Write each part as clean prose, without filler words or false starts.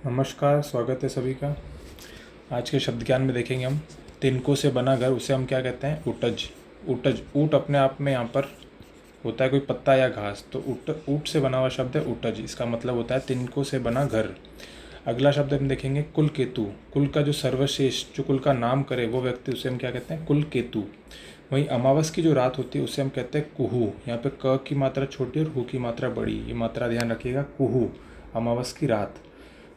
नमस्कार, स्वागत है सभी का। आज के शब्द ज्ञान में देखेंगे हम तिनकों से बना घर, उसे हम क्या कहते हैं? ऊटज। ऊटज, ऊट अपने आप में यहाँ पर होता है कोई पत्ता या घास, तो ऊट से बना हुआ शब्द है ऊटज। इसका मतलब होता है तिनकों से बना घर। अगला शब्द हम देखेंगे कुल केतु। कुल का जो सर्वश्रेष्ठ, जो कुल का नाम करे वो व्यक्ति, उसे हम क्या कहते हैं? कुल केतु। वहीं अमावस की जो रात होती है उसे हम कहते हैं कुहू। यहाँ पे क की मात्रा छोटी और हु की मात्रा बड़ी, ये मात्रा ध्यान रखिएगा। कुहू, अमावस की रात।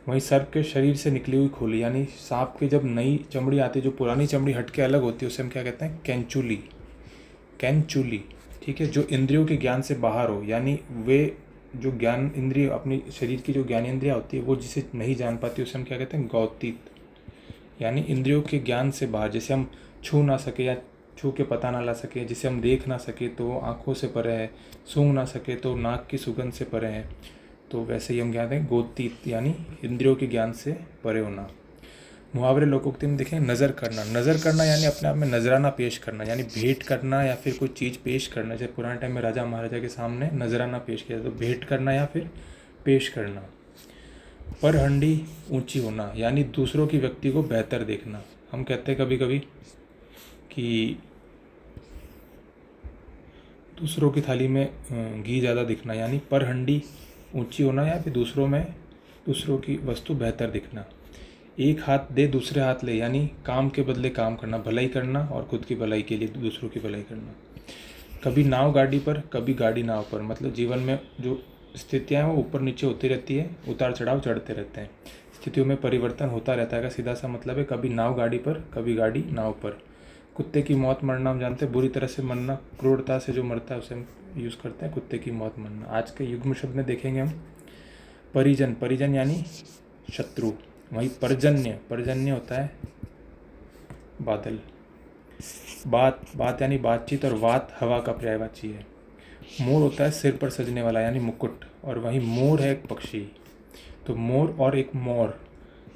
वहीं सर्प के शरीर से निकली हुई खोली, यानी सांप की जब नई चमड़ी आती है, जो पुरानी चमड़ी हट के अलग होती है, उसे हम क्या कहते हैं? कैंचुली। कैंचुली, ठीक है। जो इंद्रियों के ज्ञान से बाहर हो, यानी वे जो ज्ञान इंद्रिय, अपनी शरीर की जो ज्ञान इंद्रिया होती है वो जिसे नहीं जान पाती, उसे हम क्या कहते हैं? गौतीत। यानी इंद्रियों के ज्ञान से बाहर, जिसे हम छू ना सके या छू के पता ना ला सके, जिसे हम देख ना सके तो वो आँखों से परे है, सूंघ ना सके तो नाक की सुगंध से परे है, तो वैसे ही हम क्या कहते हैं? गोतीत, यानी इंद्रियों के ज्ञान से परे होना। मुहावरे लोकोक्ति में देखें नज़र करना। नज़र करना यानी अपने आप में नजराना पेश करना, यानी भेंट करना या फिर कोई चीज़ पेश करना। जैसे पुराने टाइम में राजा महाराजा के सामने नजराना पेश किया, तो भेंट करना या फिर पेश करना। परहंडी ऊंची होना, यानी दूसरों की व्यक्ति को बेहतर देखना। हम कहते हैं कभी कभी कि दूसरों की थाली में घी ज़्यादा दिखना, यानी परहंडी ऊंची होना या फिर दूसरों की वस्तु बेहतर दिखना। एक हाथ दे दूसरे हाथ ले, यानी काम के बदले काम करना, भलाई करना और खुद की भलाई के लिए दूसरों की भलाई करना। कभी नाव गाड़ी पर, कभी गाड़ी नाव पर, मतलब जीवन में जो स्थितियाँ हैं वो ऊपर नीचे होती रहती है, उतार चढ़ाव चढ़ते रहते हैं, स्थितियों में परिवर्तन होता रहता है। का सीधा सा मतलब है कभी नाव गाड़ी पर, कभी गाड़ी नाव पर। कुत्ते की मौत मरना हम जानते हैं, बुरी तरह से मरना, क्रूरता से जो मरता है उसे हम यूज़ करते हैं कुत्ते की मौत मरना। आज के युग्म शब्द में देखेंगे हम परिजन। परिजन यानी शत्रु। वहीं पर्जन्य, पर्जन्य होता है बादल। बात यानी बातचीत, और वात हवा का पर्यायवाची है। मोर होता है सिर पर सजने वाला, यानी मुकुट, और वहीं मोर है एक पक्षी, तो मोर और एक मोर,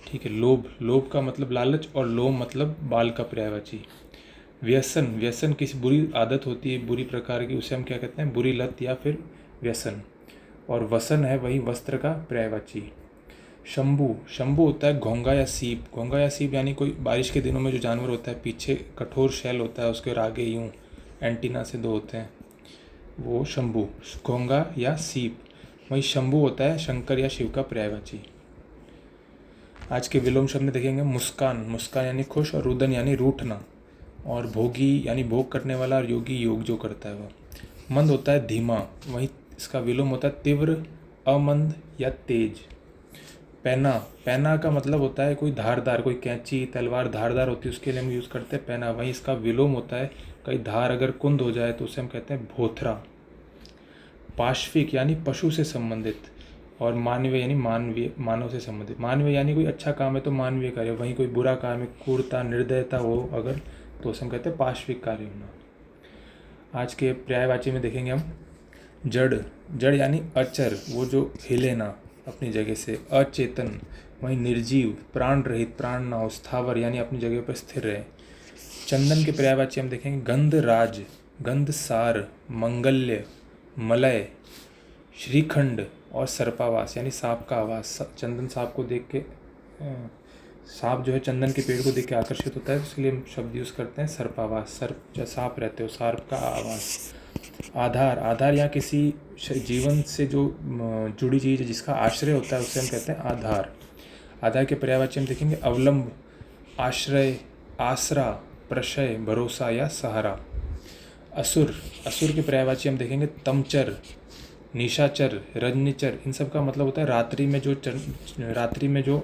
ठीक है। लोभ, लोभ का मतलब लालच, और लोम मतलब बाल का पर्यायवाची। व्यसन, व्यसन किसी बुरी आदत होती है बुरी प्रकार की, उसे हम क्या कहते हैं? बुरी लत या फिर व्यसन। और वसन है वही वस्त्र का पर्यायवाची। शंभू, शंभू होता है घोंगा या सीप। घोंगा या सीप यानी कोई बारिश के दिनों में जो जानवर होता है, पीछे कठोर शैल होता है उसके, और आगे यूँ एंटीना से दो होते हैं, वो शंभू, घोंगा या सीप। वहीं शंभू होता है शंकर या शिव का पर्यायवाची। आज के विलोम शब्द में देखेंगे मुस्कान। मुस्कान यानी खुश, और रुदन यानी रूठना, और भोगी यानी भोग करने वाला, और योगी योग जो करता है वह। मंद होता है धीमा, वहीं इसका विलोम होता है तीव्र, अमंद या तेज। पैना, पैना का मतलब होता है कोई धारदार, कोई कैंची तलवार धारदार होती है उसके लिए हम यूज़ करते हैं पैना। वहीं इसका विलोम होता है कई धार अगर कुंद हो जाए तो उसे हम कहते हैं भोथरा। पाश्विक यानी पशु से संबंधित, और मानवीय यानी मानवीय, मानव से संबंधित। मानवीय यानी कोई अच्छा काम है तो मानवीय कार्य, वहीं कोई बुरा काम है, क्रूरता निर्दयता हो अगर, तो उसे हम कहते हैं पाश्विक कार्य होना। आज के पर्यायवाची में देखेंगे हम जड़। जड़ यानी अचर, वो जो हिले ना अपनी जगह से, अचेतन। वहीं निर्जीव, प्राण रहित, प्राण ना हो, स्थावर यानी अपनी जगह पर स्थिर रहे। चंदन के पर्यायवाची हम देखेंगे गंधराज, गंधसार, मंगल्य, मलय, श्रीखंड और सर्पावास, यानी सांप का आवास। चंदन सांप को देख के, सांप जो है चंदन के पेड़ को देख के आकर्षित होता है, इसलिए हम शब्द यूज़ करते हैं सर्पावास। सर्प जब सांप रहते हो, सर्प का आवास। आधार, आधार या किसी जीवन से जो जुड़ी चीज़ है जिसका आश्रय होता है उसे हम कहते हैं आधार। आधार के पर्यायवाची हम देखेंगे अवलंब, आश्रय, आसरा, प्रशय, भरोसा या सहारा। असुर, असुर के पर्यायवाची हम देखेंगे तमचर, निशाचर, रजनीचर। इन सब का मतलब होता है रात्रि में जो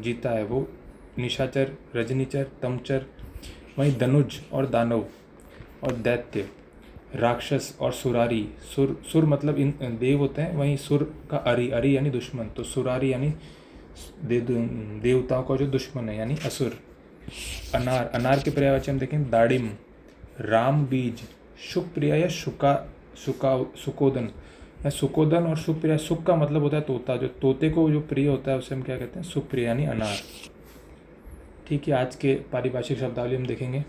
जीता है वो निशाचर, रजनीचर, तमचर। वहीं धनुज और दानव और दैत्य, राक्षस और सुरारी। सुर मतलब इन देव होते हैं, वहीं सुर का अरि, अरि यानी दुश्मन, तो सुरारी यानी देवताओं का जो दुश्मन है, यानी असुर। अनार, अनार के पर्यायवाची हम देखें दाड़िम, राम बीज, सुप्रिया या सुकोदन या सुकोदन और सुप्रिया। सुख का मतलब होता है तोता, जो तोते को जो प्रिय होता है उसे हम क्या कहते हैं? सुप्रिय यानी अनार। ठीक है, आज के पारिभाषिक शब्दावली हम देखेंगे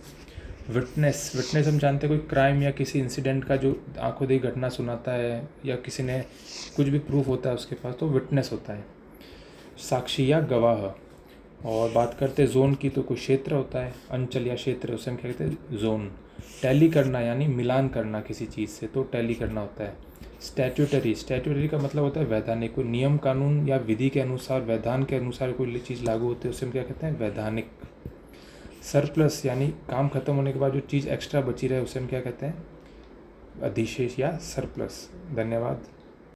विटनेस। विटनेस हम जानते हैं कोई क्राइम या किसी इंसिडेंट का जो आंखों देखी घटना सुनाता है, या किसी ने कुछ भी प्रूफ होता है उसके पास, तो विटनेस होता है। साक्षी या गवाह। और बात करते हैं जोन की, तो कोई क्षेत्र होता है, अंचल या क्षेत्र, उसे हम क्या कहते हैं, जोन। टैली करना यानी मिलान करना किसी चीज़ से, तो टैली करना होता है। स्टैट्यूटरी का मतलब होता है वैधानिक, कोई नियम कानून या विधि के अनुसार, वैधान के अनुसार कोई चीज़ लागू होती है, उसे हम क्या कहते हैं, वैधानिक। सरप्लस यानी काम खत्म होने के बाद जो चीज़ एक्स्ट्रा बची रहे, उसे हम क्या कहते हैं, अधिशेष या सरप्लस। धन्यवाद।